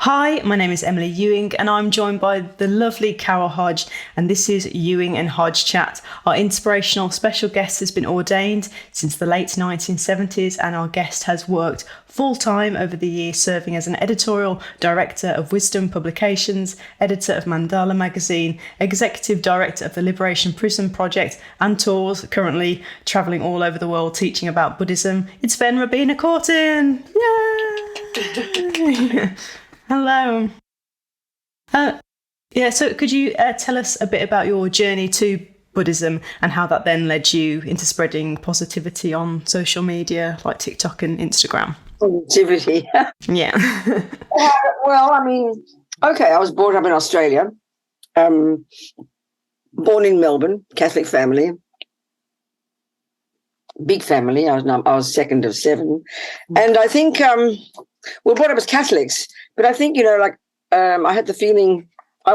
Hi, my name is Emily Ewing and I'm joined by the lovely Carol Hodge, and this is Ewing and Hodge Chat. Our inspirational special guest has been ordained since the late 1970s, and our guest has worked full-time over the years, serving as an editorial director of Wisdom Publications, editor of Mandala magazine, executive director of the Liberation Prison Project, and tours, currently travelling all over the world teaching about Buddhism. It's been Robina Courtin! Yay! Hello. So could you tell us a bit about your journey to Buddhism and how that then led you into spreading positivity on social media like TikTok and Instagram? Positivity. Yeah. I was brought up in Australia, born in Melbourne, Catholic family, big family. I was second of seven. And I think, we're brought up as Catholics, but I think, I had the feeling I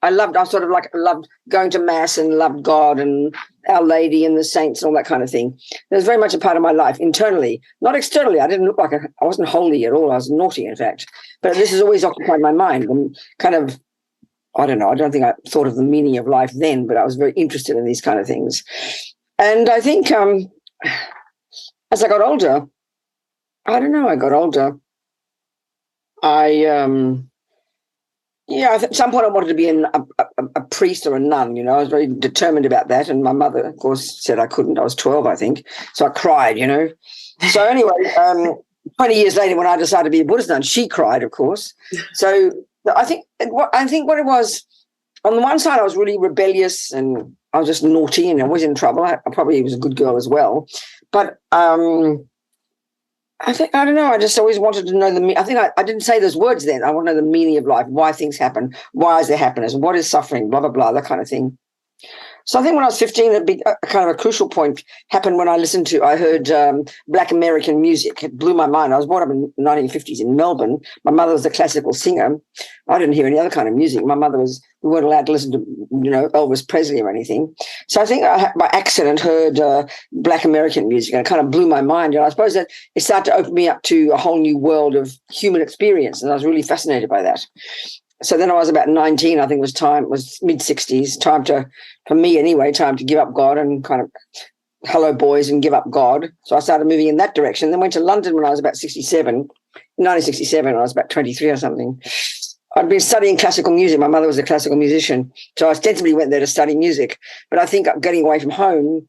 loved going to Mass and loved God and Our Lady and the saints and all that kind of thing. It was very much a part of my life internally, not externally. I didn't look like I wasn't holy at all. I was naughty, in fact. But this has always occupied my mind and kind of, I don't know, I don't think I thought of the meaning of life then, but I was very interested in these kind of things. And I think as I got older, at some point I wanted to be a priest or a nun, I was very determined about that. And my mother, of course, said I couldn't. I was 12, I think. So I cried, So anyway, 20 years later, when I decided to be a Buddhist nun, she cried, of course. So I think what it was, on the one side, I was really rebellious and I was just naughty and I was in trouble. I probably was a good girl as well. But I don't know. I just always wanted to know I think I didn't say those words then. I want to know the meaning of life, why things happen, why is there happiness, what is suffering, blah, blah, blah, that kind of thing. So I think when I was 15, a kind of a crucial point happened when I heard Black American music. It blew my mind. I was brought up in the 1950s in Melbourne. My mother was a classical singer. I didn't hear any other kind of music. We weren't allowed to listen to, Elvis Presley or anything. So I think I, by accident, heard Black American music, and it kind of blew my mind. And I suppose that it started to open me up to a whole new world of human experience, and I was really fascinated by that. So then I was about 19, I think it was mid-60s, time to give up God and kind of hello boys and give up God. So I started moving in that direction, then went to London when I was about 1967, I was about 23 or something. I'd been studying classical music. My mother was a classical musician, so I ostensibly went there to study music. But I think getting away from home,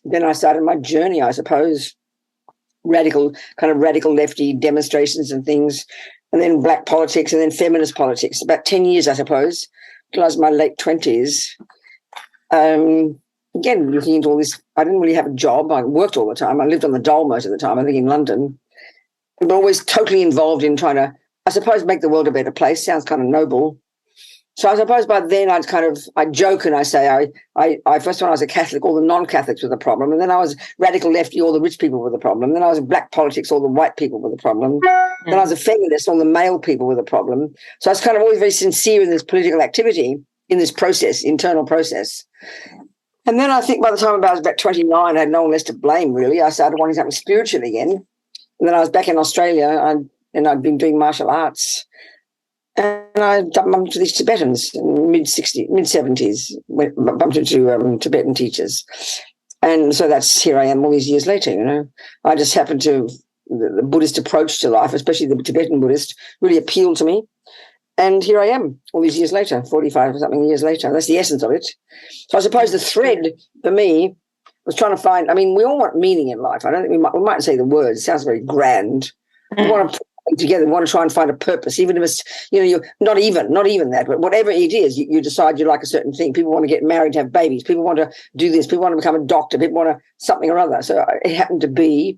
then I started my journey, I suppose, radical lefty demonstrations and things, and then black politics, and then feminist politics. About 10 years, I suppose, till I was in my late 20s. Again, looking into all this, I didn't really have a job. I worked all the time. I lived on the dole most of the time, I think in London. But always totally involved in trying to, I suppose, make the world a better place. Sounds kind of noble. So I suppose by then I joke and I say, I first when I was a Catholic, all the non-Catholics were the problem. And then I was radical lefty, all the rich people were the problem. Then I was in black politics, all the white people were the problem. Then I was a feminist, all the male people were the problem. So I was kind of always very sincere in this political activity, in this process, internal process. And then I think by the time I was about 29, I had no one less to blame, really. I started wanting something spiritual again. And then I was back in Australia and I'd been doing martial arts. And I bumped into these Tibetans in mid-70s, bumped into Tibetan teachers. And so here I am all these years later, I just happened to, the Buddhist approach to life, especially the Tibetan Buddhist, really appealed to me. And here I am all these years later, 45 or something years later. That's the essence of it. So I suppose the thread for me was trying to find, we all want meaning in life. I don't think we might say the words. It sounds very grand. We want to together, we want to try and find a purpose, even if it's, you're not even that, but whatever it is, you decide you like a certain thing. People want to get married, to have babies. People want to do this. People want to become a doctor. People want to something or other. So it happened to be,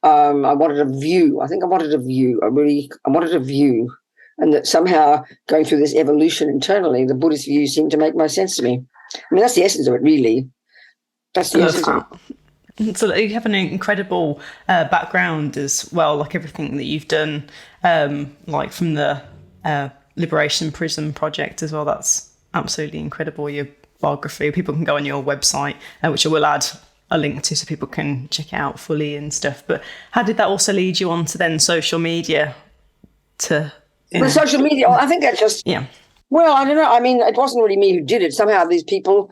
I wanted a view. I think I wanted a view. I wanted a view. And that somehow going through this evolution internally, the Buddhist view seemed to make most sense to me. That's the essence of it, really. That's the essence of it. So you have an incredible background as well, like everything that you've done, like from the Liberation Prison Project as well. That's absolutely incredible, your biography. People can go on your website, which I will add a link to so people can check it out fully and stuff. But how did that also lead you on to then social media to With social media, I think that's just, Yeah. well, I don't know. I mean, it wasn't really me who did it. Somehow these people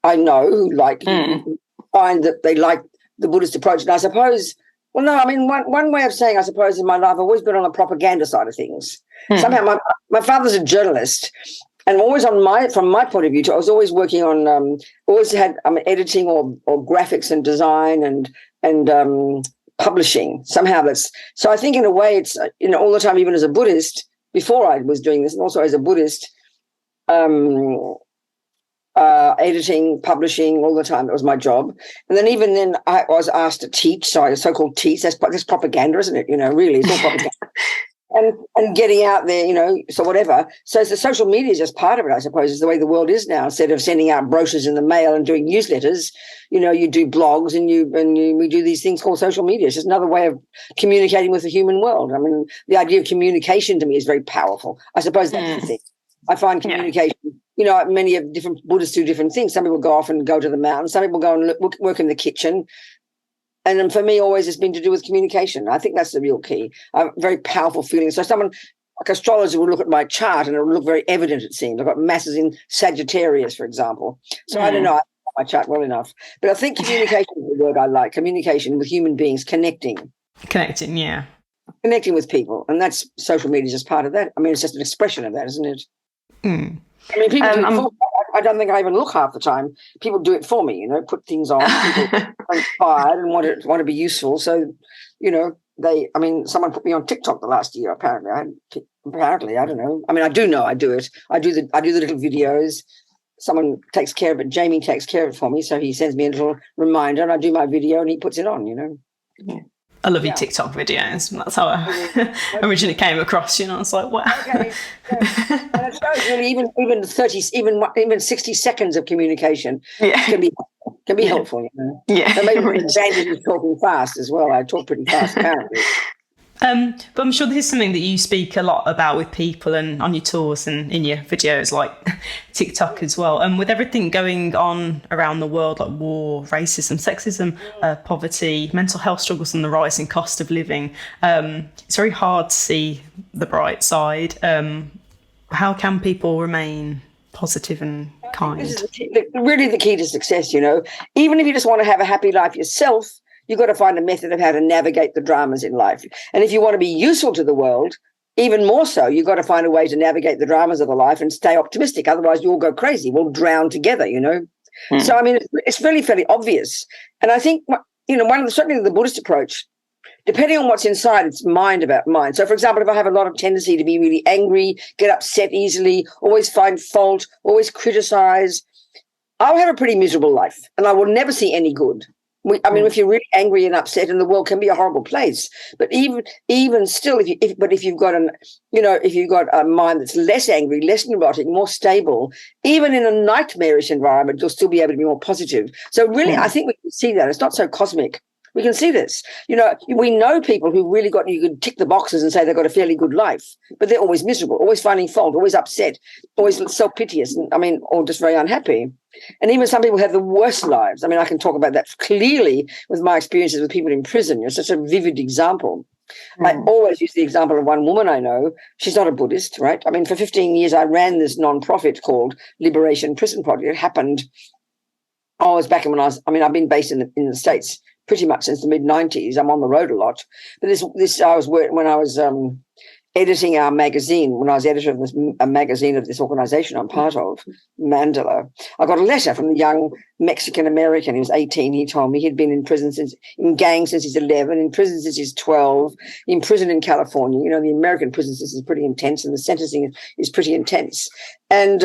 I know who who find that they like the Buddhist approach. And I suppose, well, no, I mean, one way of saying, I suppose, in my life, I've always been on the propaganda side of things. Somehow my father's a journalist, and always from my point of view, I was always working on, always had editing or graphics and design and publishing. Somehow so I think in a way it's, all the time, even as a Buddhist, before I was doing this, and also as a Buddhist, editing, publishing all the time. That was my job. And then even then I was asked to teach, so I so-called teach. That's propaganda, isn't it? Really, it's all propaganda. And getting out there, so whatever. So the social media is just part of it, I suppose, is the way the world is now. Instead of sending out brochures in the mail and doing newsletters, you do blogs and we do these things called social media. It's just another way of communicating with the human world. I mean, the idea of communication to me is very powerful. I suppose that's the thing. I find communication, many of different Buddhists do different things. Some people go off and go to the mountains. Some people go and work in the kitchen. And then for me, always has been to do with communication. I think that's the real key. Very powerful feeling. So someone like astrologer would look at my chart and it would look very evident, it seems. I've got masses in Sagittarius, for example. So I don't know. I know my chart well enough. But I think communication is the word I like. Communication with human beings, connecting. Connecting, yeah. Connecting with people. And that's social media is just part of that. I mean, it's just an expression of that, isn't it? I mean, people do it for me. I don't think I even look half the time. People do it for me, put things on. People are inspired and want to be useful. So, someone put me on TikTok the last year, apparently. I don't know. I mean, I do know I do it. I do the little videos. Someone takes care of it. Jamie takes care of it for me. So he sends me a little reminder and I do my video and he puts it on, Yeah. I love your TikTok videos. That's how I originally came across you. And I was like, wow. Okay. And it shows really even 30, even 60 seconds of communication can be helpful. Yeah. And maybe the advantage is talking fast as well. I talk pretty fast, apparently. But I'm sure this is something that you speak a lot about with people and on your tours and in your videos, like TikTok as well. And with everything going on around the world, like war, racism, sexism, poverty, mental health struggles, and the rising cost of living, it's very hard to see the bright side. How can people remain positive and kind? This is really the key to success, Even if you just want to have a happy life yourself, you've got to find a method of how to navigate the dramas in life. And if you want to be useful to the world, even more so, you've got to find a way to navigate the dramas of the life and stay optimistic. Otherwise, you'll go crazy. We'll drown together, So, I mean, it's really fairly obvious. And I think, certainly the Buddhist approach, depending on what's inside, it's mind about mind. So, for example, if I have a lot of tendency to be really angry, get upset easily, always find fault, always criticize, I'll have a pretty miserable life and I will never see any good. If you're really angry and upset, and the world can be a horrible place, but even still, if you've got a mind that's less angry, less neurotic, more stable, even in a nightmarish environment, you'll still be able to be more positive. So really, I think we can see that it's not so cosmic. We can see this. We know people who really you could tick the boxes and say they've got a fairly good life, but they're always miserable, always finding fault, always upset, always self-piteous, or just very unhappy. And even some people have the worst lives. I can talk about that clearly with my experiences with people in prison. It's such a vivid example. I always use the example of one woman I know. She's not a Buddhist, right? For 15 years, I ran this non-profit called Liberation Prison Project. It happened, I was back when I've been based in the States pretty much since the mid-90s. I'm on the road a lot. But when I was editing our magazine, when I was editor of a magazine of this organization I'm part of, Mandela, I got a letter from the young Mexican-American. He was 18. He told me he'd been in prison in gangs since he's 11, in prison since he's 12, in prison in California. The American prison system is pretty intense and the sentencing is pretty intense. And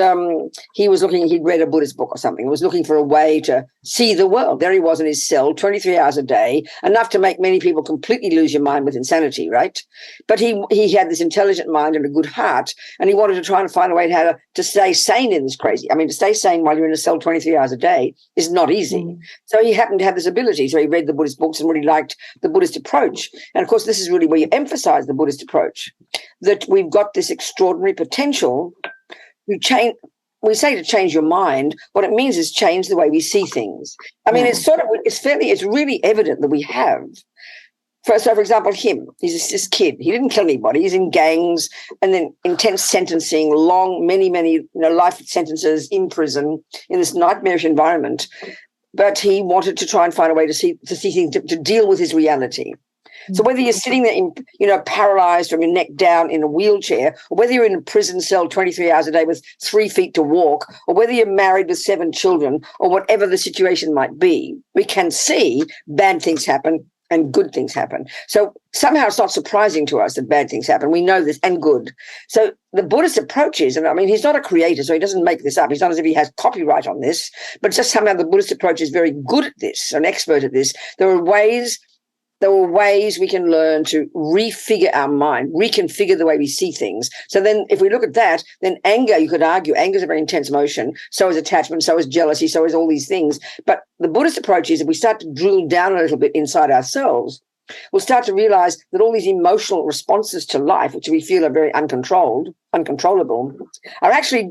he'd read a Buddhist book or something, was looking for a way to see the world. There he was in his cell, 23 hours a day, enough to make many people completely lose your mind with insanity, right? But he had this intelligent mind and a good heart, and he wanted to try and find a way to stay sane in this crazy. To stay sane while you're in a cell 23 hours a day is not easy. So he happened to have this ability. So he read the Buddhist books and really liked the Buddhist approach. And of course, this is really where you emphasize the Buddhist approach, that we've got this extraordinary potential to change. We say to change your mind. What it means is change the way we see things. It's really evident that we have. For example, he's this kid. He didn't kill anybody. He's in gangs, and then intense sentencing, long, many, life sentences in prison in this nightmarish environment. But he wanted to try and find a way to see things, to deal with his reality. So whether you're sitting there, paralyzed from your neck down in a wheelchair, or whether you're in a prison cell 23 hours a day with 3 feet to walk, or whether you're married with 7 children, or whatever the situation might be, we can see bad things happen and good things happen. So somehow it's not surprising to us that bad things happen. We know this, and good. So the Buddhist approach is, and I mean, he's not a creator, so he doesn't make this up. He's not as if he has copyright on this, but just somehow the Buddhist approach is very good at this, an expert at this. There are ways we can learn to refigure our mind, reconfigure the way we see things. So then if we look at that, then anger, you could argue, anger is a very intense emotion. So is attachment, so is jealousy, so is all these things. But the Buddhist approach is if we start to drill down a little bit inside ourselves, we'll start to realize that all these emotional responses to life, which we feel are very uncontrollable, are actually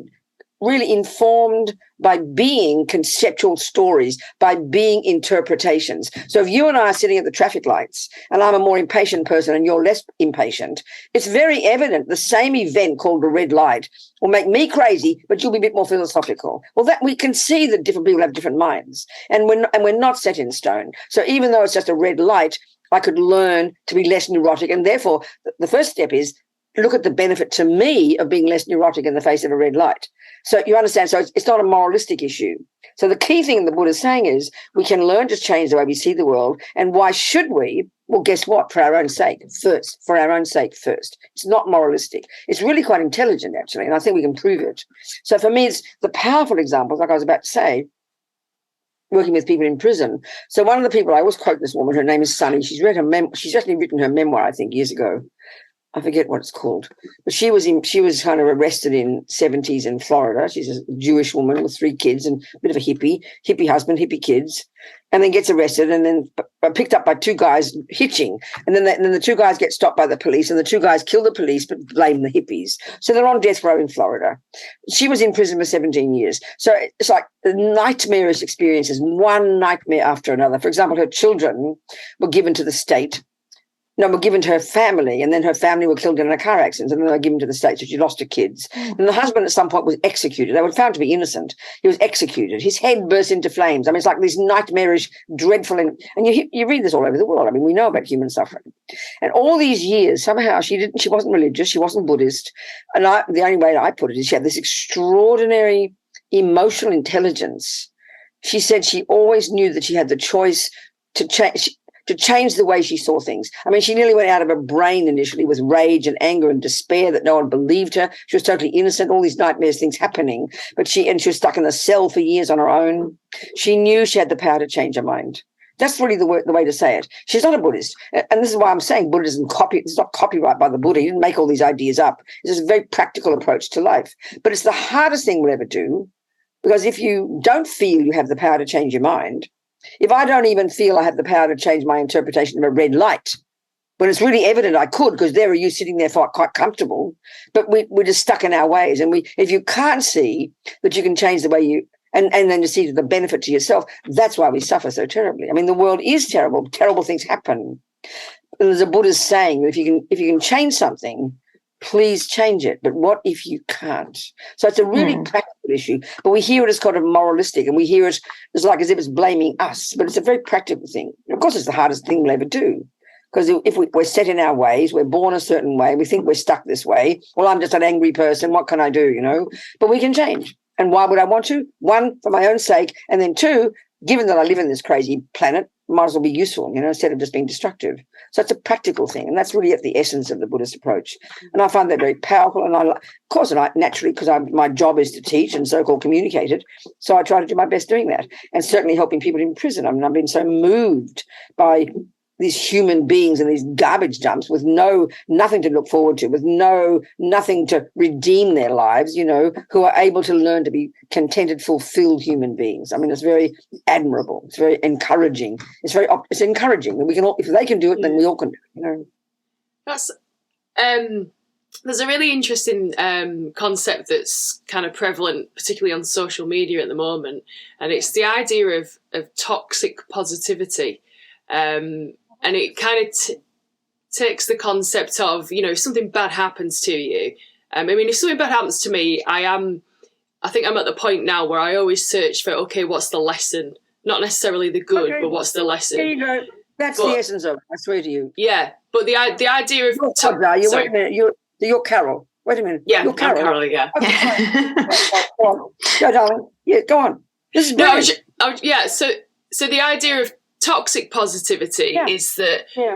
really informed by being conceptual stories, by being interpretations. So if you and I are sitting at the traffic lights and I'm a more impatient person and you're less impatient, it's very evident the same event called a red light will make me crazy, but you'll be a bit more philosophical. Well, that we can see that different people have different minds, and we're not set in stone. So even though it's just a red light, I could learn to be less neurotic. And therefore, the first step is look at the benefit to me of being less neurotic in the face of a red light. So you understand, so it's not a moralistic issue. So the key thing the Buddha is saying is we can learn to change the way we see the world. And why should we? Well, guess what? For our own sake first. For our own sake first. It's not moralistic. It's really quite intelligent, actually, and I think we can prove it. So for me, it's the powerful examples, like I was about to say, working with people in prison. So one of the people, I always quote this woman, her name is Sunny. She's actually written her memoir, I think, years ago. I forget what it's called, but she was kind of arrested in 70s in Florida. She's a Jewish woman with 3 kids and a bit of a hippie husband, hippie kids, and then gets arrested and then picked up by 2 guys hitching. And then the 2 guys get stopped by the police, and the 2 guys kill the police but blame the hippies. So they're on death row in Florida. She was in prison for 17 years. So it's like nightmarish experiences, one nightmare after another. For example, her children were given to the state. No, were given to her family, and then her family were killed in a car accident, and then they were given to the state, so she lost her kids. And the husband at some point was executed. They were found to be innocent. He was executed. His head burst into flames. I mean, it's like this nightmarish, dreadful, and you read this all over the world. I mean, we know about human suffering. And all these years, somehow she wasn't religious, she wasn't Buddhist. And the only way I put it is she had this extraordinary emotional intelligence. She said she always knew that she had the choice to change the way she saw things. I mean, she nearly went out of her brain initially with rage and anger and despair that no one believed her. She was totally innocent, all these nightmares, things happening. But she was stuck in a cell for years on her own. She knew she had the power to change her mind. That's really the way to say it. She's not a Buddhist. And this is why I'm saying Buddhism it's not copyright by the Buddha. He didn't make all these ideas up. It's just a very practical approach to life. But it's the hardest thing we'll ever do, because if you don't feel you have the power to change your mind, if I don't even feel I have the power to change my interpretation of a red light, when it's really evident I could, because there are you sitting there quite comfortable, but we're just stuck in our ways. And if you can't see that you can change the way you, and then to see the benefit to yourself, that's why we suffer so terribly. I mean, the world is terrible. Terrible things happen. There's a Buddhist saying, if you can change something, please change it. But what if you can't? So it's a really practical issue. But we hear it as kind of moralistic, and we hear it as if it's blaming us. But it's a very practical thing. Of course, it's the hardest thing we'll ever do. Because if we're set in our ways, we're born a certain way, we think we're stuck this way. Well, I'm just an angry person. What can I do, But we can change. And why would I want to? 1, for my own sake. And then 2, given that I live in this crazy planet, might as well be useful, instead of just being destructive. So it's a practical thing. And that's really at the essence of the Buddhist approach. And I find that very powerful. And of course, naturally, because my job is to teach and so-called communicate it. So I try to do my best doing that, and certainly helping people in prison. I mean, I've been so moved by these human beings and these garbage dumps with nothing to look forward to, with nothing to redeem their lives, who are able to learn to be contented, fulfilled human beings. I mean, it's very admirable. It's very encouraging. It's encouraging. And we can all, if they can do it, then we all can do it, That's there's a really interesting concept that's kind of prevalent, particularly on social media at the moment, and it's the idea of toxic positivity. and it kind of takes the concept of, you know, if something bad happens to you. I mean, if something bad happens to me, I think I'm at the point now where I always search for, okay, what's the lesson? Not necessarily the good, but what's the lesson? There you go. That's the essence of it, I swear to you. Yeah, but the idea of... Wait a minute, you're Carol. Wait a minute. Yeah, you're Carol. I'm Carol, yeah. Go on. Go, darling. Yeah, go on. This is brilliant. So the idea of toxic positivity is that... Yeah.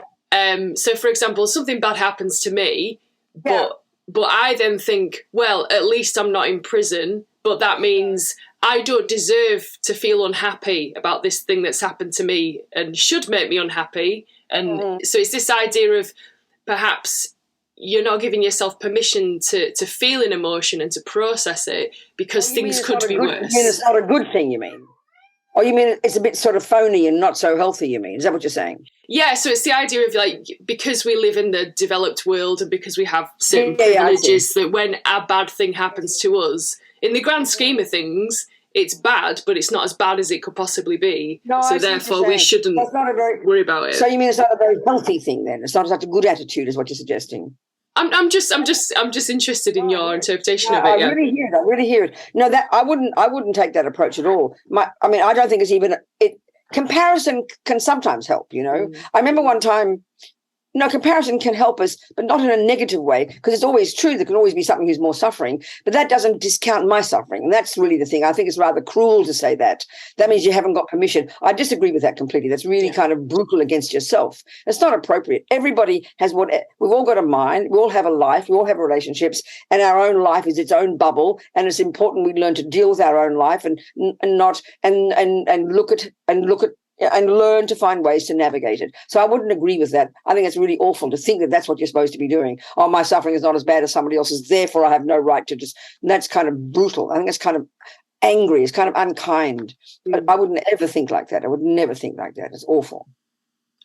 So, for example, something bad happens to me, but I then think, well, at least I'm not in prison, but that means I don't deserve to feel unhappy about this thing that's happened to me and should make me unhappy. And so it's this idea of perhaps you're not giving yourself permission to feel an emotion and to process it because things could be worse. You mean it's not a good thing, you mean? Or you mean it's a bit sort of phony and not so healthy, you mean? Is that what you're saying? Yeah, so it's the idea of, like, because we live in the developed world and because we have certain privileges, that when a bad thing happens to us, in the grand scheme of things, it's bad, but it's not as bad as it could possibly be. No, so therefore we shouldn't worry about it. So you mean it's not a very healthy thing then? It's not such a good attitude is what you're suggesting? I'm just interested in your interpretation of it. I really hear it. No, that I wouldn't take that approach at all. I don't think it's even comparison can sometimes help, you know. I remember one time, comparison can help us, but not in a negative way, because it's always true. There can always be something who's more suffering, but that doesn't discount my suffering. And that's really the thing. I think it's rather cruel to say that. That means you haven't got permission. I disagree with that completely. That's really kind of brutal against yourself. It's not appropriate. Everybody has we've all got a mind. We all have a life. We all have relationships, and our own life is its own bubble. And it's important we learn to deal with our own life and look at and learn to find ways to navigate it. So I wouldn't agree with that. I think it's really awful to think that that's what you're supposed to be doing. Oh, my suffering is not as bad as somebody else's, therefore I have no right to just... And that's kind of brutal. I think it's kind of angry. It's kind of unkind. But I wouldn't ever think like that. I would never think like that. It's awful.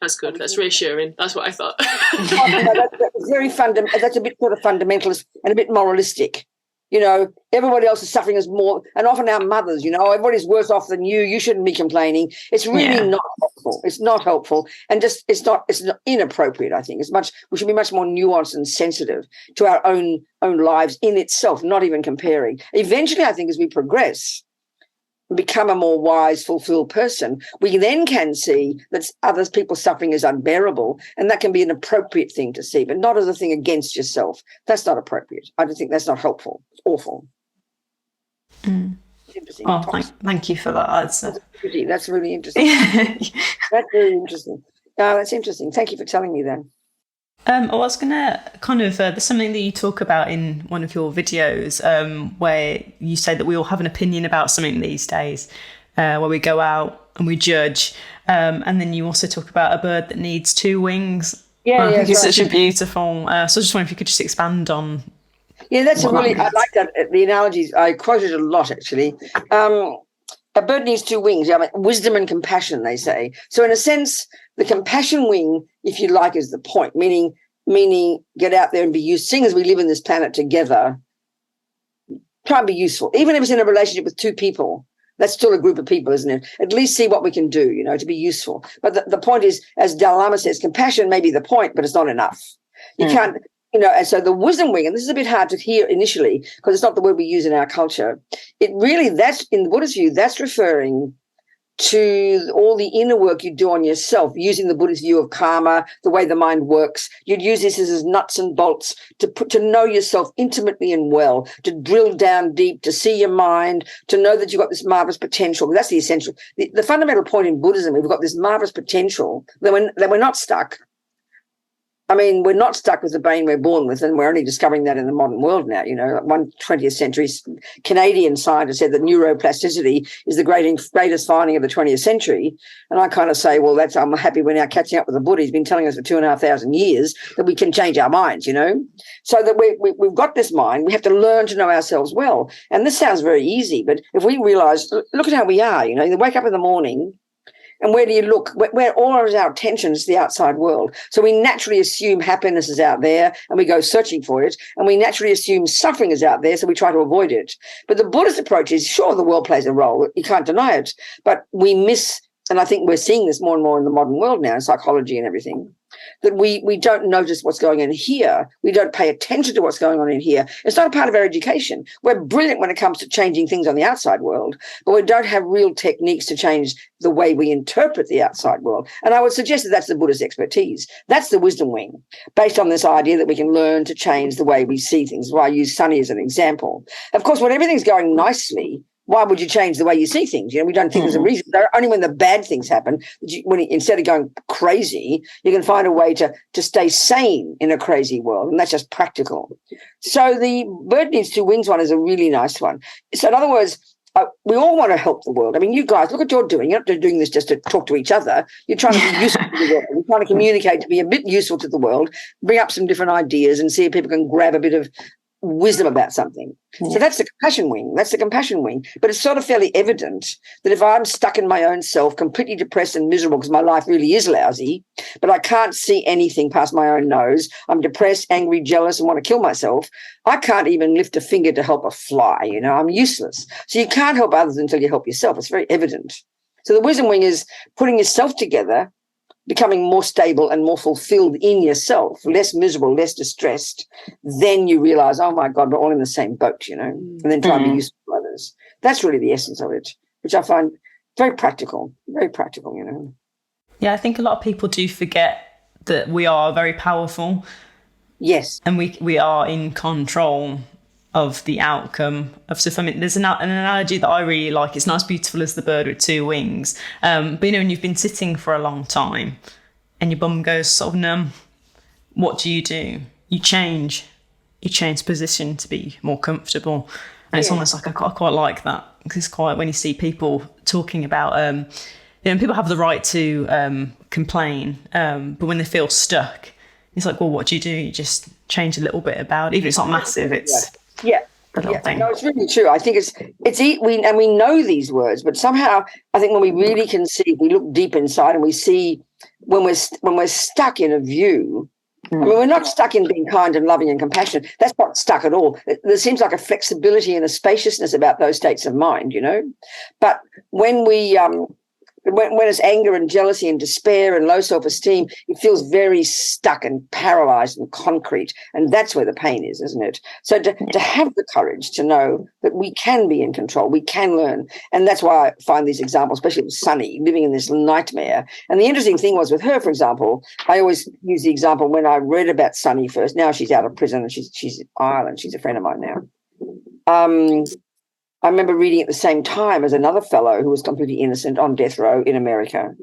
That's good. That's reassuring. That's what I thought. That's very fundamental. That's a bit sort of fundamentalist and a bit moralistic. You know, everybody else is suffering as more, and often our mothers, everybody's worse off than you. You shouldn't be complaining. It's really not helpful. It's not helpful, and just it's not inappropriate. I think we should be much more nuanced and sensitive to our own lives in itself, not even comparing. Eventually, I think as we progress and become a more wise, fulfilled person, we then can see that other people's suffering is unbearable, and that can be an appropriate thing to see, but not as a thing against yourself. That's not appropriate. I don't think that's not helpful. It's awful. Interesting. Oh, thank you for that. That's really interesting. That's very interesting. That's interesting. Thank you for telling me that. I was going to kind of, there's something that you talk about in one of your videos where you say that we all have an opinion about something these days, where we go out and we judge. And then you also talk about a bird that needs two wings. I think it's such a beautiful, so I just wonder if you could just expand on. Yeah, that's I like that. The analogies, I quoted a lot actually. A bird needs two wings. Wisdom and compassion, they say. So in a sense, the compassion wing, if you like, is the point, meaning get out there and be useful. Seeing as we live in this planet together, try and be useful. Even if it's in a relationship with two people, that's still a group of people, isn't it? At least see what we can do, to be useful. But the point is, as Dalai Lama says, compassion may be the point, but it's not enough. You can't... and so the wisdom wing, and this is a bit hard to hear initially because it's not the word we use in our culture. It really, that's in the Buddhist view, that's referring to all the inner work you do on yourself, using the Buddhist view of karma, the way the mind works. You'd use this as nuts and bolts to know yourself intimately and well, to drill down deep, to see your mind, to know that you've got this marvelous potential. That's the essential. The fundamental point in Buddhism, we've got this marvelous potential that we're not stuck. I mean, we're not stuck with the brain we're born with, and we're only discovering that in the modern world now. One 20th century Canadian scientist said that neuroplasticity is the greatest finding of the 20th century. And I kind of say, well, I'm happy we're now catching up with the Buddha. He's been telling us for 2,500 years that we can change our minds, So that we've got this mind. We have to learn to know ourselves well. And this sounds very easy, but if we realize, look at how we are, you wake up in the morning, and where do you look? Where all of our attention is the outside world. So we naturally assume happiness is out there and we go searching for it. And we naturally assume suffering is out there, so we try to avoid it. But the Buddhist approach is, sure, the world plays a role. You can't deny it. But we miss and I think we're seeing this more and more in the modern world now, in psychology and everything, that we don't notice what's going on here. We don't pay attention to what's going on in here. It's not a part of our education. We're brilliant when it comes to changing things on the outside world, but we don't have real techniques to change the way we interpret the outside world. And I would suggest that that's the Buddhist expertise. That's the wisdom wing, based on this idea that we can learn to change the way we see things. Why I use Sunny as an example. Of course, when everything's going nicely, why would you change the way you see things? We don't think there's a reason. Only when the bad things happen, instead of going crazy, you can find a way to stay sane in a crazy world, and that's just practical. So the bird needs two wings one is a really nice one. So in other words, we all want to help the world. I mean, you guys, look what you're doing. You're not doing this just to talk to each other. You're trying to be useful to the world. You're trying to communicate, to be a bit useful to the world, bring up some different ideas and see if people can grab a bit of wisdom about something. So that's the compassion wing. That's the compassion wing. But it's sort of fairly evident that if I'm stuck in my own self, completely depressed and miserable because my life really is lousy, but I can't see anything past my own nose, I'm depressed, angry, jealous, and want to kill myself, I can't even lift a finger to help a fly. I'm useless. So you can't help others until you help yourself. It's very evident. So the wisdom wing is putting yourself together, becoming more stable and more fulfilled in yourself, less miserable, less distressed. Then you realize, oh my God, we're all in the same boat, and then try and be useful to others. That's really the essence of it, which I find very practical, Yeah, I think a lot of people do forget that we are very powerful. Yes. And we are in control of the outcome of stuff. I mean, there's an analogy that I really like. It's not as beautiful as the bird with two wings. But when you've been sitting for a long time and your bum goes sort of numb, what do? You change position to be more comfortable. And it's almost like I quite like that, because it's quite, when you see people talking about, people have the right to complain, but when they feel stuck, it's like, well, what do? You just change a little bit about it. Even if it's not massive, it's thing. No, it's really true. I think we know these words, but somehow I think when we really can see, we look deep inside and we see when we're stuck in a view. I mean, we're not stuck in being kind and loving and compassionate. That's not stuck at all. There seems like a flexibility and a spaciousness about those states of mind, But when we when it's anger and jealousy and despair and low self-esteem, it feels very stuck and paralyzed and concrete. And that's where the pain is, isn't it? So to have the courage to know that we can be in control, we can learn. And that's why I find these examples, especially with Sunny, living in this nightmare. And the interesting thing was with her, for example, I always use the example when I read about Sunny first. Now she's out of prison and she's in Ireland. She's a friend of mine now. I remember reading at the same time as another fellow who was completely innocent on death row in America.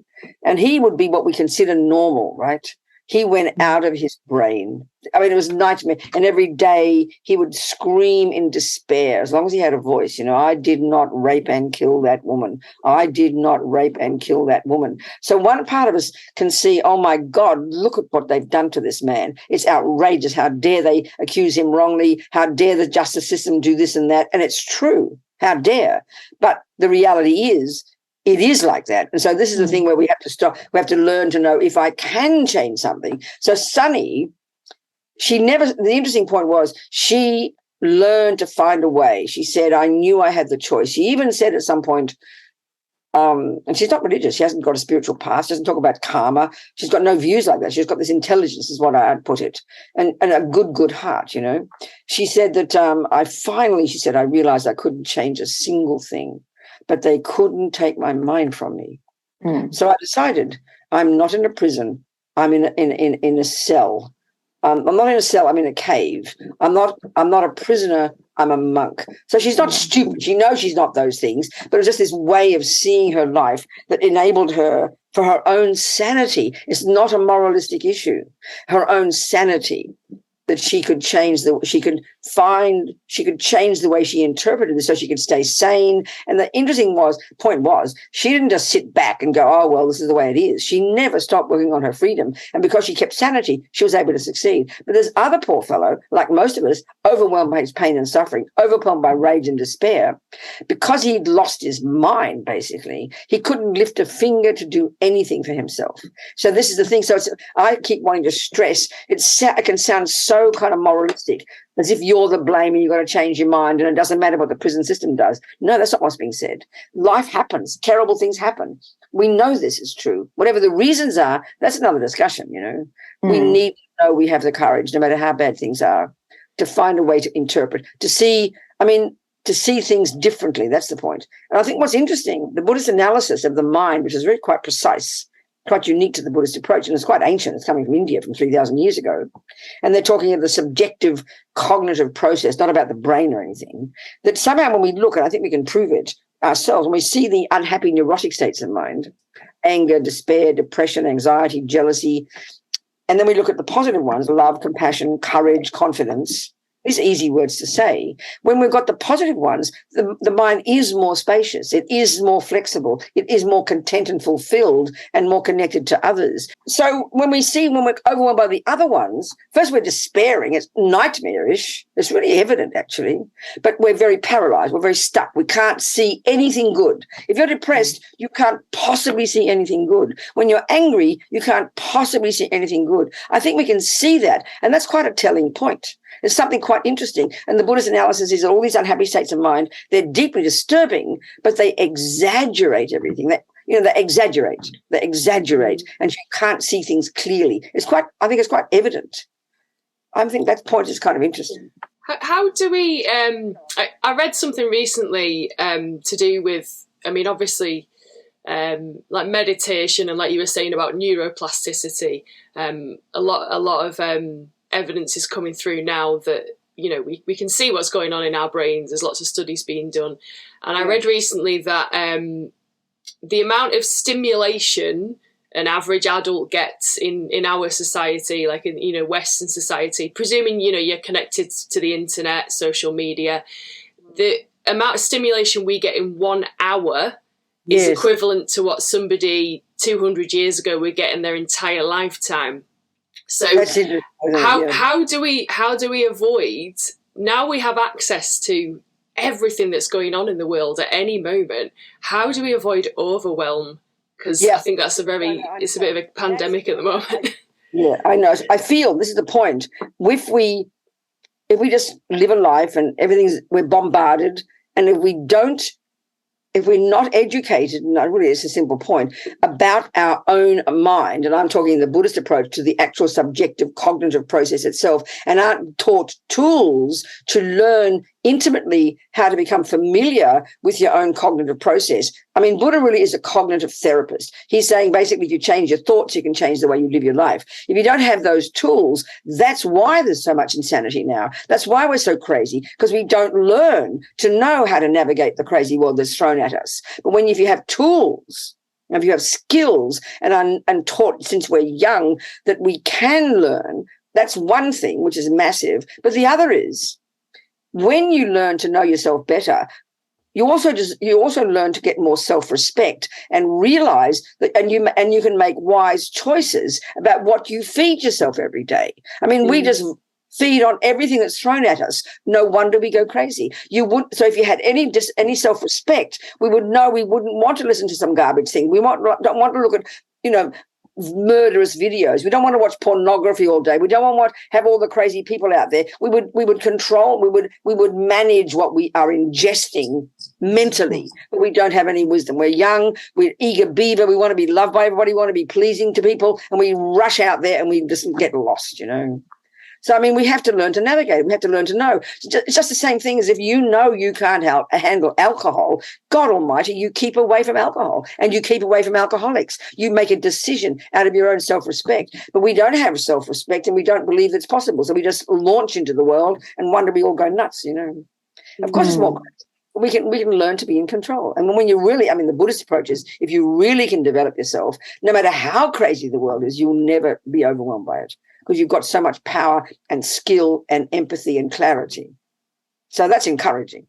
And he would be what we consider normal, right? He went out of his brain. I mean, it was a nightmare. And every day he would scream in despair, as long as he had a voice, I did not rape and kill that woman. I did not rape and kill that woman. So one part of us can see, oh my God, look at what they've done to this man. It's outrageous. How dare they accuse him wrongly? How dare the justice system do this and that? And it's true. How dare? But the reality is, it is like that. And so this is the thing where we have to stop. We have to learn to know if I can change something. So Sunny, the interesting point was she learned to find a way. She said, I knew I had the choice. She even said at some point, and she's not religious. She hasn't got a spiritual past. She doesn't talk about karma. She's got no views like that. She's got this intelligence, is what I'd put it, and a good heart, She said that I realized I couldn't change a single thing, but they couldn't take my mind from me. So I decided I'm not in a prison. I'm in a cell. I'm not in a cell. I'm in a cave. I'm not a prisoner. I'm a monk. So she's not stupid. She knows she's not those things, but it was just this way of seeing her life that enabled her, for her own sanity. It's not a moralistic issue. Her own sanity, that she could change the way she interpreted this so she could stay sane. And the interesting point was she didn't just sit back and go, oh, well, this is the way it is. She never stopped working on her freedom. And because she kept sanity, she was able to succeed. But there's other poor fellow, like most of us, overwhelmed by his pain and suffering, overwhelmed by rage and despair. Because he'd lost his mind, basically, he couldn't lift a finger to do anything for himself. So this is the thing. So I keep wanting to stress, it can sound so so kind of moralistic, as if you're the blame and you've got to change your mind and it doesn't matter what the prison system does. No, that's not what's being said. Life happens. Terrible things happen. We know this is true. Whatever the reasons are, that's another discussion, you know. We need to know we have the courage, no matter how bad things are, to find a way to interpret, to see things differently. That's the point. And I think what's interesting, the Buddhist analysis of the mind, which is very quite precise, quite unique to the Buddhist approach, and it's quite ancient. It's coming from India from 3,000 years ago. And they're talking of the subjective cognitive process, not about the brain or anything, that somehow when we look, and I think we can prove it ourselves, when we see the unhappy neurotic states of mind, anger, despair, depression, anxiety, jealousy, and then we look at the positive ones, love, compassion, courage, confidence. These are easy words to say. When we've got the positive ones, the mind is more spacious. It is more flexible. It is more content and fulfilled and more connected to others. So when we're overwhelmed by the other ones, first we're despairing. It's nightmarish. It's really evident, actually. But we're very paralyzed. We're very stuck. We can't see anything good. If you're depressed, you can't possibly see anything good. When you're angry, you can't possibly see anything good. I think we can see that. And that's quite a telling point. It's something quite interesting. And the Buddhist analysis is that all these unhappy states of mind, they're deeply disturbing, but they exaggerate everything. They exaggerate, and you can't see things clearly. I think it's quite evident. I think that point is kind of interesting. How do we, I read something recently to do with, obviously, like meditation and like you were saying about neuroplasticity, a lot of evidence is coming through now that, we can see what's going on in our brains. There's lots of studies being done. And I read recently that the amount of stimulation an average adult gets in our society, like in, Western society, presuming, you're connected to the internet, social media, the amount of stimulation we get in 1 hour is equivalent to what somebody 200 years ago were getting their entire lifetime. So how do we avoid, now we have access to everything that's going on in the world at any moment, how do we avoid overwhelm? Because I think that's it's a bit of a pandemic at the moment. Yeah, I know. I feel this is the point. If we just live a life and we're bombarded, and if we're not educated, and really it's a simple point, about our own mind, and I'm talking the Buddhist approach to the actual subjective cognitive process itself, and aren't taught tools to learn intimately how to become familiar with your own cognitive process. Buddha really is a cognitive therapist. He's saying basically if you change your thoughts, you can change the way you live your life. If you don't have those tools, that's why there's so much insanity now. That's why we're so crazy, because we don't learn to know how to navigate the crazy world that's thrown at us. But if you have tools, if you have skills and taught since we're young that we can learn, that's one thing, which is massive. But the other is, when you learn to know yourself better, you also learn to get more self-respect and realize that, and you can make wise choices about what you feed yourself every day. We just feed on everything that's thrown at us. No wonder we go crazy. So if you had any self-respect, we would know we wouldn't want to listen to some garbage thing. We don't want to look at, murderous videos. We don't want to watch pornography all day. We don't want to have all the crazy people out there. We would control, we would manage what we are ingesting mentally, but we don't have any wisdom. We're young, we're eager beaver, we want to be loved by everybody, we want to be pleasing to people, and we rush out there and we just get lost, So, we have to learn to navigate. We have to learn to know. It's just the same thing as if you can't handle alcohol, God almighty, you keep away from alcohol and you keep away from alcoholics. You make a decision out of your own self-respect. But we don't have self-respect and we don't believe it's possible. So we just launch into the world and wonder we all go nuts, Of course it's more we can learn to be in control. And when you really, the Buddhist approach is, if you really can develop yourself, no matter how crazy the world is, you'll never be overwhelmed by it, because you've got so much power and skill and empathy and clarity. So that's encouraging.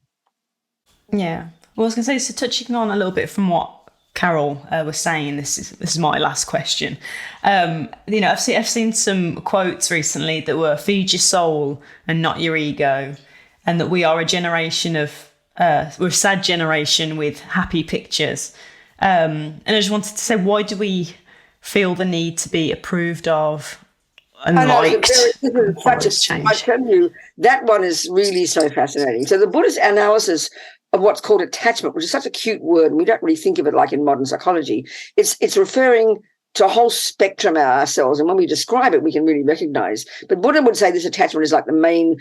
Yeah. Well, I was going to say, so touching on a little bit from what Carol was saying, this is my last question. I've seen some quotes recently that were feed your soul and not your ego, and that we are a generation of, we're a sad generation with happy pictures. And I just wanted to say, why do we feel the need to be approved of and liked. I tell you, that one is really so fascinating. So the Buddhist analysis of what's called attachment, which is such a cute word, and we don't really think of it like in modern psychology. It's referring to a whole spectrum of ourselves, and when we describe it, we can really recognize. But Buddha would say this attachment is like the main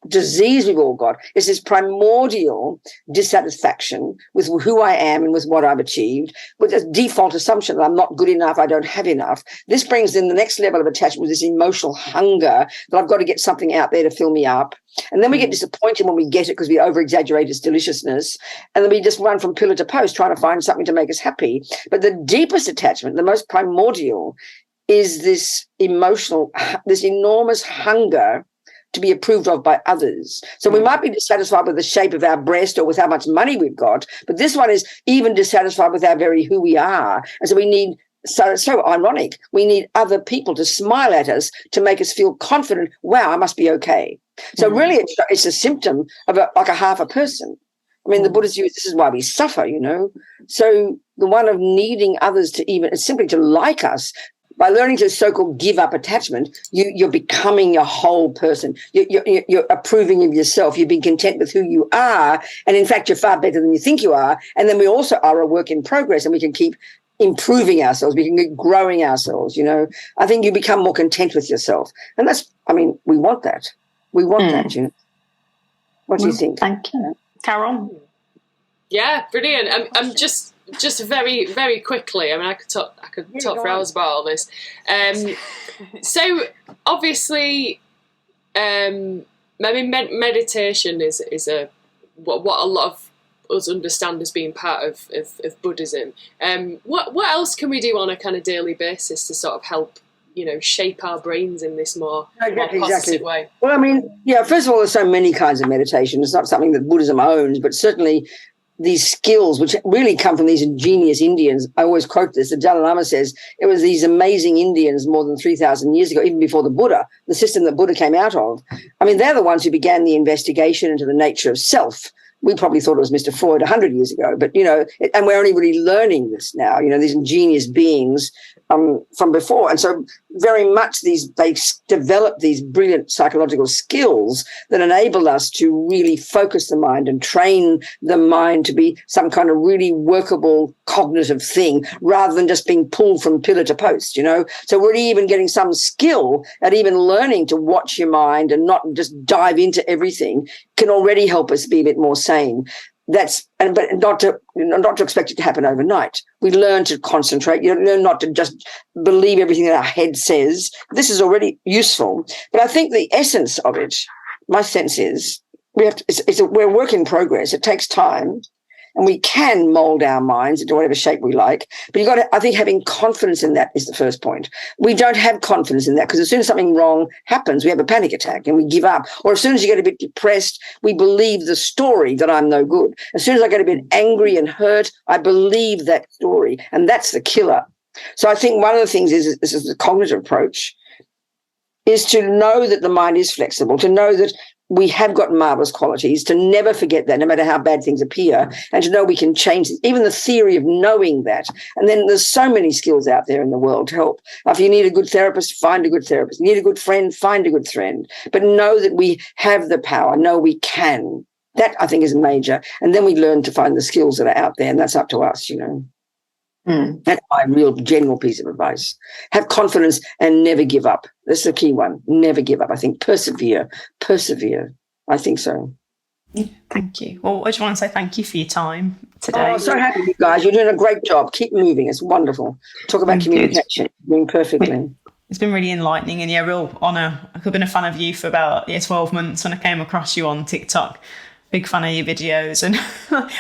disease we've all got, is this primordial dissatisfaction with who I am and with what I've achieved, with a default assumption that I'm not good enough, I don't have enough. This brings in the next level of attachment with this emotional hunger that I've got to get something out there to fill me up. And then we get disappointed when we get it because we over-exaggerate its deliciousness. And then we just run from pillar to post trying to find something to make us happy. But the deepest attachment, the most primordial, is this emotional, this enormous hunger to be approved of by others. So we might be dissatisfied with the shape of our breast or with how much money we've got, but this one is even dissatisfied with our very who we are. And so we need, so ironic, we need other people to smile at us to make us feel confident, wow, I must be okay. So really it's a symptom of like a half a person. I mean, the Buddhists use, this is why we suffer, you know. So the one of needing others to even, it's simply to like us. By learning to so-called give up attachment, you're becoming a whole person. You're approving of yourself. You're being content with who you are. And in fact, you're far better than you think you are. And then we also are a work in progress, and we can keep improving ourselves. We can keep growing ourselves, you know. I think you become more content with yourself. And that's, I mean, we want that. We want that, you know. What do you think? Thank you. Carol? Yeah, brilliant. I'm just very, very quickly. I mean, I could talk for hours about all this. So obviously, I mean, meditation is what a lot of us understand as being part of Buddhism. What else can we do on a kind of daily basis to sort of help, you know, shape our brains in this more positive way? Well, I mean, yeah, first of all, there's so many kinds of meditation. It's not something that Buddhism owns, but certainly these skills, which really come from these ingenious Indians. I always quote this. The Dalai Lama says it was these amazing Indians more than 3,000 years ago, even before the Buddha, the system that Buddha came out of. I mean, they're the ones who began the investigation into the nature of self. We probably thought it was Mr. Freud 100 years ago, but, you know, and we're only really learning this now, you know, these ingenious beings from before. And so very much they develop these brilliant psychological skills that enable us to really focus the mind and train the mind to be some kind of really workable cognitive thing rather than just being pulled from pillar to post, you know. So we're even getting some skill at even learning to watch your mind and not just dive into everything can already help us be a bit more sane. But not to expect it to happen overnight. We learn to concentrate. You learn not to just believe everything that our head says. This is already useful. But I think the essence of it, my sense is, we're a work in progress. It takes time, and we can mold our minds into whatever shape we like. But you've got to, I think, having confidence in that is the first point. We don't have confidence in that because as soon as something wrong happens, we have a panic attack and we give up. Or as soon as you get a bit depressed, we believe the story that I'm no good. As soon as I get a bit angry and hurt, I believe that story. And that's the killer. So I think one of the things is, this is the cognitive approach, is to know that the mind is flexible, to know that we have got marvelous qualities, to never forget that, no matter how bad things appear, and to know we can change it. Even the theory of knowing that. And then there's so many skills out there in the world to help. If you need a good therapist, find a good therapist. You need a good friend, find a good friend. But know that we have the power, know we can. That, I think, is major. And then we learn to find the skills that are out there, and that's up to us, you know. That's my real general piece of advice. Have confidence and never give up. That's the key one. Never give up. I think persevere. I think so. Thank you. Well, I just want to say thank you for your time today. Oh, so happy, you guys. You're doing a great job. Keep moving. It's wonderful. Talk about communication. Doing perfectly. It's been really enlightening, and yeah, real honour. I've been a fan of you for about 12 months when I came across you on TikTok. Big fan of your videos, and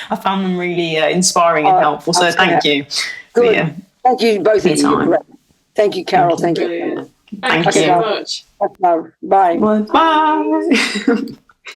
I found them really inspiring and helpful. So thank you. Good. Thank you both of you. Thank you, Carol. Thank you. Thank you so much. Bye. Bye.